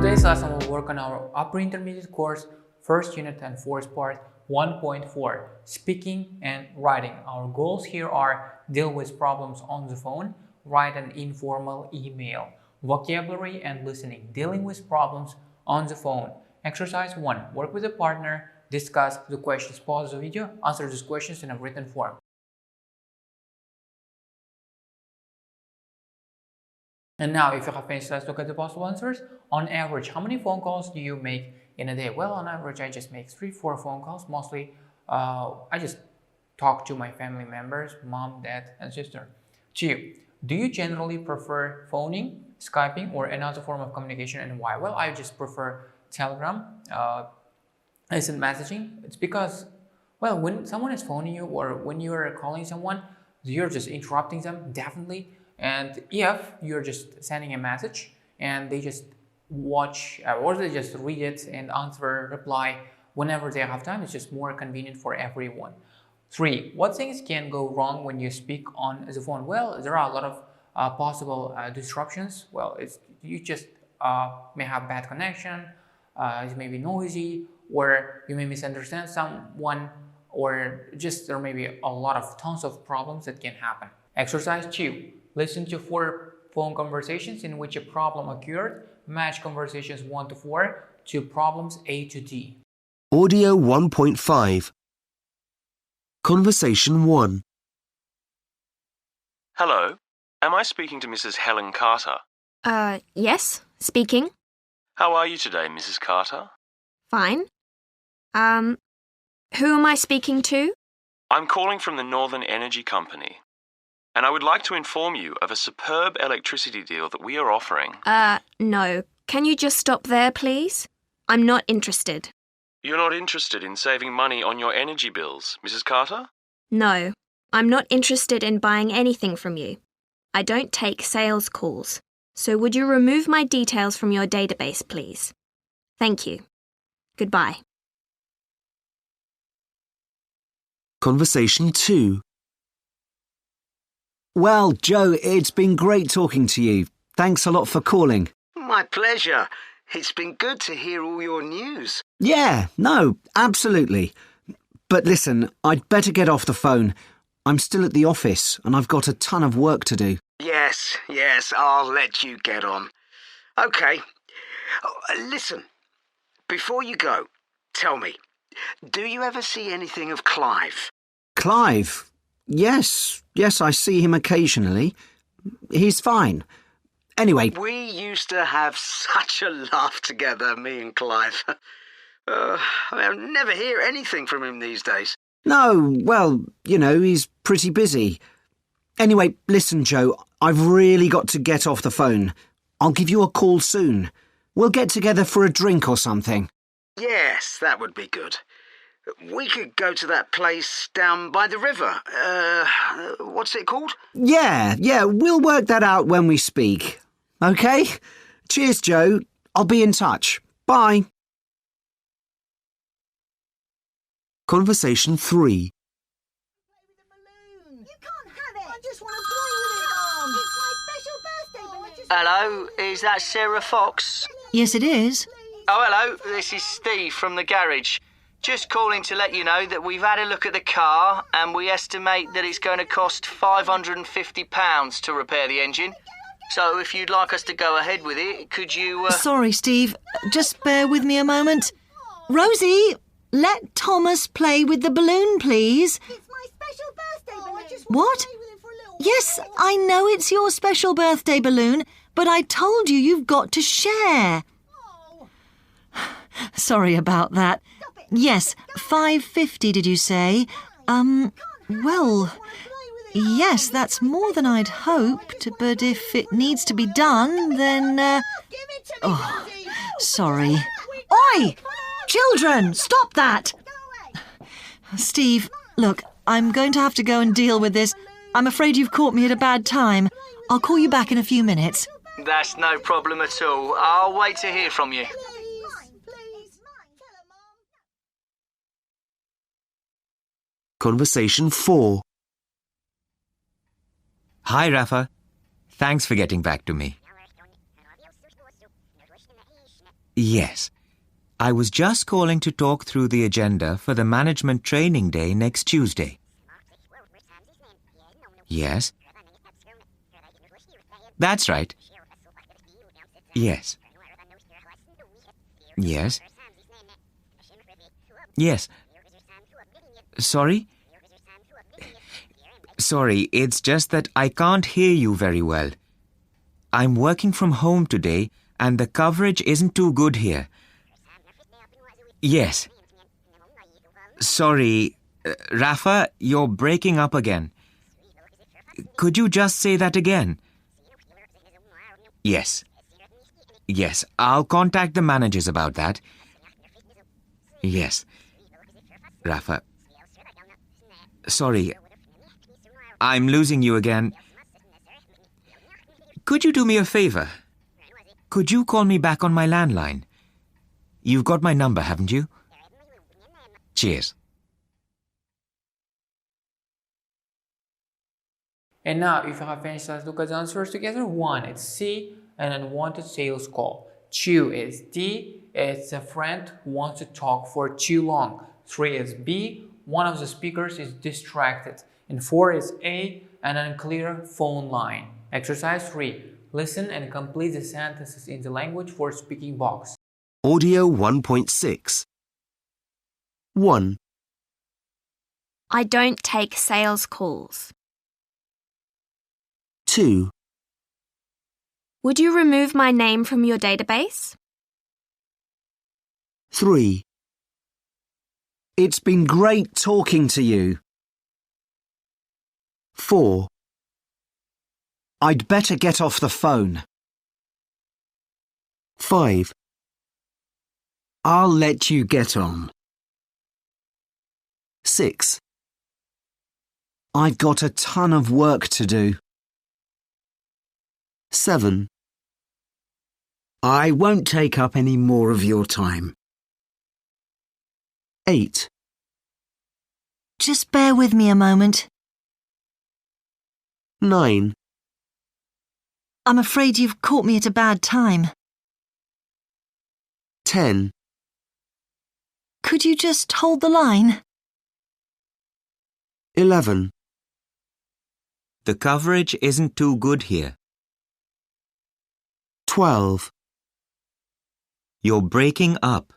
today's lesson will work on our upper intermediate course, first unit and fourth part, 1.4, speaking and writing. Our goals here are deal with problems on the phone, write an informal email, vocabulary and listening, dealing with problems on the phone. Exercise 1, work with a partner, discuss the questions, pause the video, answer these questions in a written form. And now, if you have finished, let's look at the possible answers. On average, how many phone calls do you make in a day? Well, on average, I just make 3-4 phone calls. Mostly, I just talk to my family members, mom, dad, and sister. 2, do you generally prefer phoning, Skyping, or another form of communication, and why? Well, I just prefer Telegram, instant messaging. It's because, well, when someone is phoning you or when you're calling someone, you're just interrupting them, definitely. And if you're just sending a message and they just watch or they just read it and answer, reply whenever they have time, it's just more convenient for everyone. 3, what things can go wrong when you speak on the phone? Well, there are a lot of possible disruptions. Well, you just may have bad connection, it may be noisy, or you may misunderstand someone, or just there may be a lot of tons of problems that can happen. Exercise 2. Listen to 4 phone conversations in which a problem occurred. Match conversations 1 to 4 to problems A to D. Audio 1.5. Conversation 1. Hello. Am I speaking to Mrs. Helen Carter? Yes, speaking. How are you today, Mrs. Carter? Fine. Who am I speaking to? I'm calling from the Northern Energy Company, and I would like to inform you of a superb electricity deal that we are offering. No. Can you just stop there, please? I'm not interested. You're not interested in saving money on your energy bills, Mrs. Carter? No. I'm not interested in buying anything from you. I don't take sales calls. So would you remove my details from your database, please? Thank you. Goodbye. Conversation 2. Well, Joe, it's been great talking to you. Thanks a lot for calling. My pleasure. It's been good to hear all your news. Yeah, no, absolutely. But listen, I'd better get off the phone. I'm still at the office and I've got a ton of work to do. Yes, I'll let you get on. OK. Listen, before you go, tell me, do you ever see anything of Clive? Clive? Yes, I see him occasionally. He's fine. Anyway... We used to have such a laugh together, me and Clive. I never hear anything from him these days. No, well, he's pretty busy. Anyway, listen, Joe, I've really got to get off the phone. I'll give you a call soon. We'll get together for a drink or something. Yes, that would be good. We could go to that place down by the river. What's it called? Yeah, we'll work that out when we speak. OK? Cheers, Joe. I'll be in touch. Bye. Conversation 3. Hello, is that Sarah Fox? Yes, it is. Oh, hello, this is Steve from the garage. Just calling to let you know that we've had a look at the car and we estimate that it's going to cost £550 to repair the engine. So if you'd like us to go ahead with it, could you... Sorry, Steve. Just bear with me a moment. Rosie, let Thomas play with the balloon, please. It's my special birthday balloon. I just What? want to play with it for a little Yes, while. I know it's your special birthday balloon, but I told you you've got to share. Oh, Sorry about that. stop it. Yes, $5.50 did you say? Well, yes, that's more than I'd hoped, but if it needs to be done, then, Give it to me, Oh, Rosie. sorry. Quick, Oi! Children, stop that! go away. Steve, look, I'm going to have to go and deal with this. I'm afraid you've caught me at a bad time. I'll call you back in a few minutes. That's no problem at all. I'll wait to hear from you. Please. Tell her, Mum. Conversation 4. Hi, Rafa. Thanks for getting back to me. Yes. I was just calling to talk through the agenda for the management training day next Tuesday. Yes. That's right. Yes. Yes. Yes. Sorry? Sorry, it's just that I can't hear you very well. I'm working from home today and the coverage isn't too good here. Yes. Sorry, Rafa, you're breaking up again. Could you just say that again? Yes. Yes, I'll contact the managers about that. Yes. Rafa. Sorry, I'm losing you again. Could you do me a favor? Could you call me back on my landline? You've got my number, haven't you? Cheers. And now, if you have finished, let's look at the answers together. 1, it's C, an unwanted sales call. 2 is D, it's a friend who wants to talk for too long. 3 is B, one of the speakers is distracted. And 4 is A, an unclear phone line. Exercise 3, listen and complete the sentences in the language for speaking box. Audio 1.6. 1, I don't take sales calls. 2, Would you remove my name from your database? 3. It's been great talking to you. 4. I'd better get off the phone. 5. I'll let you get on. 6. I've got a ton of work to do. 7. I won't take up any more of your time. 8. Just bear with me a moment. 9. I'm afraid you've caught me at a bad time. 10. Could you just hold the line? 11. The coverage isn't too good here. 12. You're breaking up.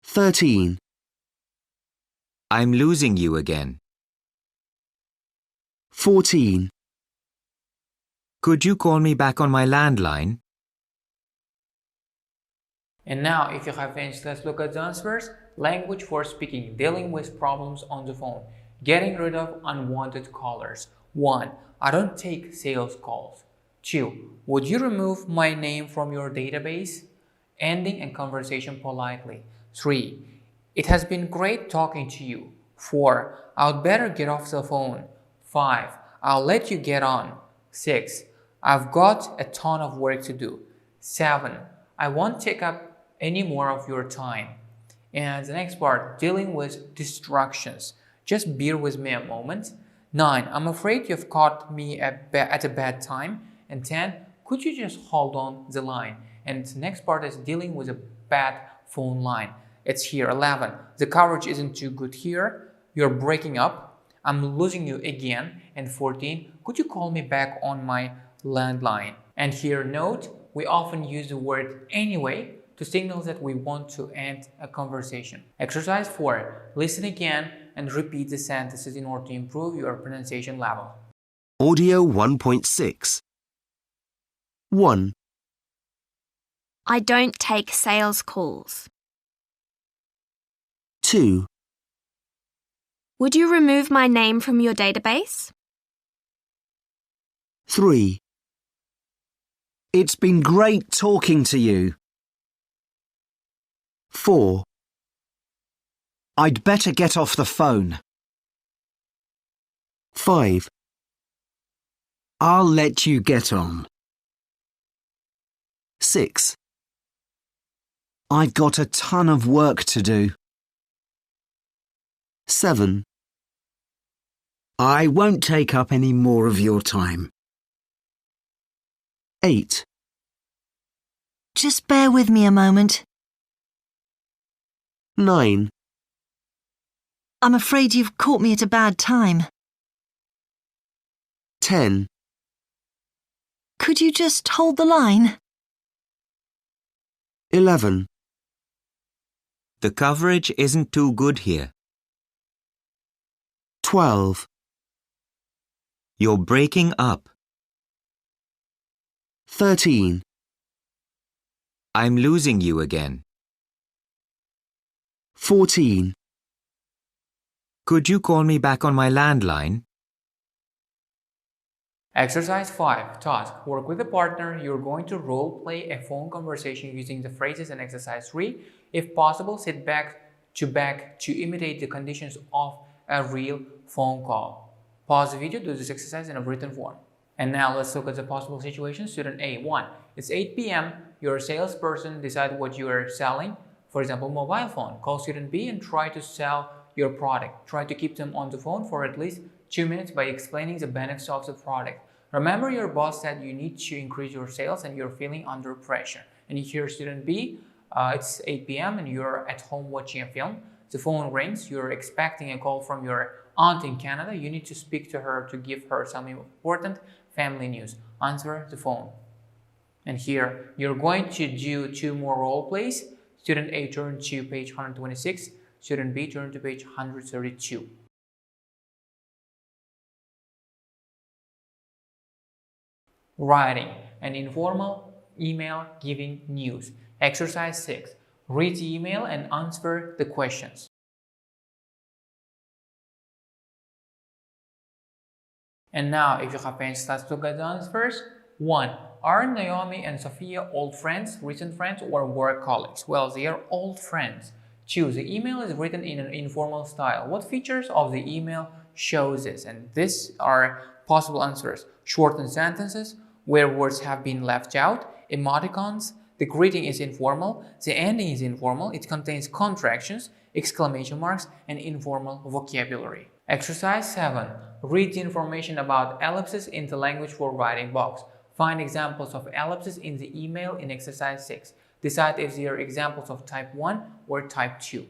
13. I'm losing you again. 14. Could you call me back on my landline? And now, if you have finished, let's look at the answers. Language for speaking, dealing with problems on the phone, getting rid of unwanted callers. 1, I don't take sales calls. 2, would you remove my name from your database? Ending a conversation politely. 3, it has been great talking to you. 4, I'd better get off the phone. 5, I'll let you get on. 6, I've got a ton of work to do. 7, I won't take up any more of your time. And the next part, dealing with distractions. Just bear with me a moment. 9, I'm afraid you've caught me at a bad time. And 10, could you just hold on the line? And the next part is dealing with a bad phone line. It's here. 11, the coverage isn't too good here. You're breaking up. I'm losing you again. And 14, could you call me back on my landline? And here, note, we often use the word anyway to signal that we want to end a conversation. Exercise 4, listen again and repeat the sentences in order to improve your pronunciation level. Audio 1.6. 1, I don't take sales calls. 2, Would you remove my name from your database? 3. It's been great talking to you. 4. I'd better get off the phone. 5. I'll let you get on. 6. I've got a ton of work to do. 7. I won't take up any more of your time. 8. Just bear with me a moment. 9, I'm afraid you've caught me at a bad time. 10, Could you just hold the line? 11, The coverage isn't too good here. 12, You're breaking up. 13, I'm losing you again. 14, Could you call me back on my landline? Exercise 5. Task. Work with a partner. You're going to role play a phone conversation using the phrases in exercise 3. If possible, sit back to imitate the conditions of a real phone call. Pause the video, do this exercise in a written form. And now let's look at the possible situation. Student A. 1. It's 8 p.m. You're a salesperson. Decide what you are selling. For example, mobile phone. Call student B and try to sell your product. Try to keep them on the phone for at least 2 minutes by explaining the benefits of the product. Remember, your boss said you need to increase your sales and you're feeling under pressure. And you hear student B, it's 8 p.m. and you're at home watching a film. The phone rings. You're expecting a call from your aunt in Canada. You need to speak to her to give her some important family news. Answer the phone. And here, you're going to do 2 more role plays. Student A, turn to page 126. Student B, turn to page 132. Writing an informal email giving news. Exercise 6. Read the email and answer the questions. And now, if you have pens, let's look at the answers. 1. Are Naomi and Sophia old friends, recent friends, or work colleagues? Well, they are old friends. 2. The email is written in an informal style. What features of the email shows this? And these are possible answers. Shortened sentences, where words have been left out, emoticons, the greeting is informal, the ending is informal, it contains contractions, exclamation marks, and informal vocabulary. Exercise 7. Read the information about ellipses in the language for writing box. Find examples of ellipses in the email in exercise 6. Decide if they are examples of type 1 or type 2.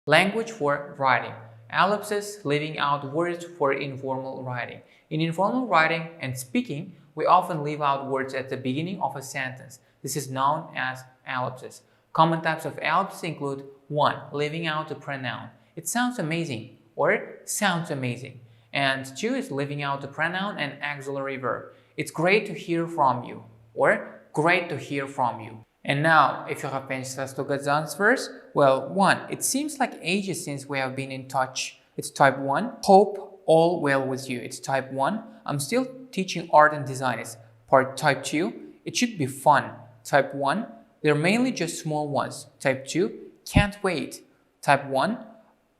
Language for writing. Ellipses, leaving out words for informal writing. In informal writing and speaking, we often leave out words at the beginning of a sentence. This is known as ellipses. Common types of ellipses include 1. Leaving out a pronoun. It sounds amazing or sounds amazing. And 2 is leaving out a pronoun and auxiliary verb. It's great to hear from you or great to hear from you. And now, if you have pens, let's look at the answers. Well, 1. It seems like ages since we have been in touch. It's type 1. Hope all well with you. It's type 1. I'm still teaching art and design. It's part type 2. It should be fun. Type 1. They're mainly just small ones. Type 2. Can't wait. Type 1.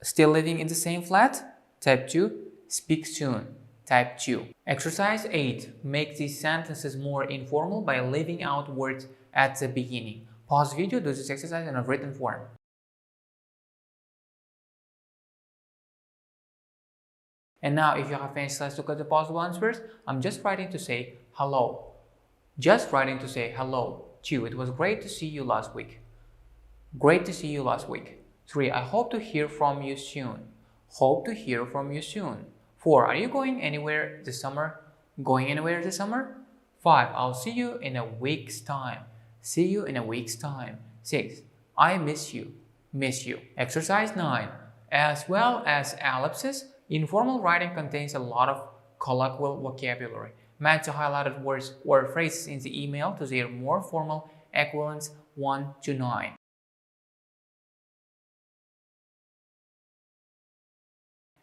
Still living in the same flat. Type 2. Speak soon. Type 2. Exercise 8. Make these sentences more informal by leaving out words at the beginning. Pause video, do this exercise in a written form. And now, if you have finished, let's look at the possible answers. I'm just writing to say hello. Just writing to say hello. 2. It was great to see you last week. Great to see you last week. 3. I hope to hear from you soon. Hope to hear from you soon. 4. Are you going anywhere this summer? Going anywhere this summer? 5. I'll see you in a week's time. See you in a week's time. 6. I miss you. Miss you. Exercise 9. As well as ellipses, informal writing contains a lot of colloquial vocabulary. Match the highlighted words or phrases in the email to their more formal equivalents 1 to 9.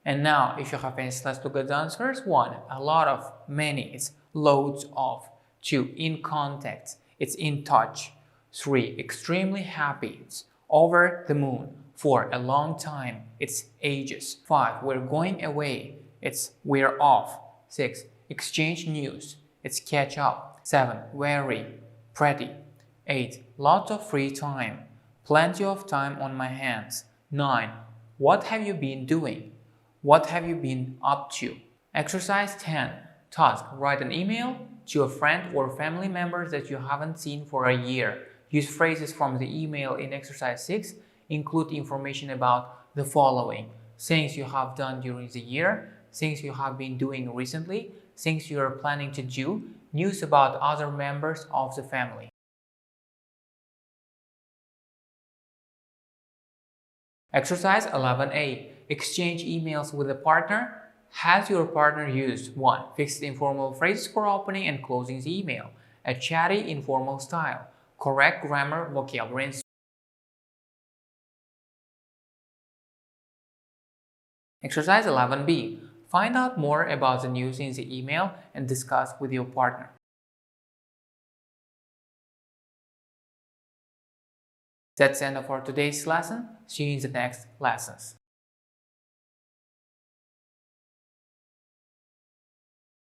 And now, if you have finished, let's look at the answers. 1. A lot of, many, it's loads of. 2. In context, it's in touch. 3. Extremely happy, it's over the moon. 4. A long time, it's ages. 5. We're going away, it's we're off. 6. Exchange news, it's catch up. 7. Very, pretty. 8. Lots of free time, plenty of time on my hands. 9. What have you been doing? What have you been up to? Exercise 10. Task: write an email to a friend or family member that you haven't seen for a year. Use phrases from the email in exercise 6. Include information about the following: things you have done during the year, things you have been doing recently, things you are planning to do, news about other members of the family. Exercise 11A. Exchange emails with a partner. Has your partner used 1. Fixed informal phrases for opening and closing the email, a chatty, informal style, correct grammar, vocabulary, and Exercise 11B. Find out more about the news in the email and discuss with your partner. That's the end of our today's lesson. See you in the next lessons.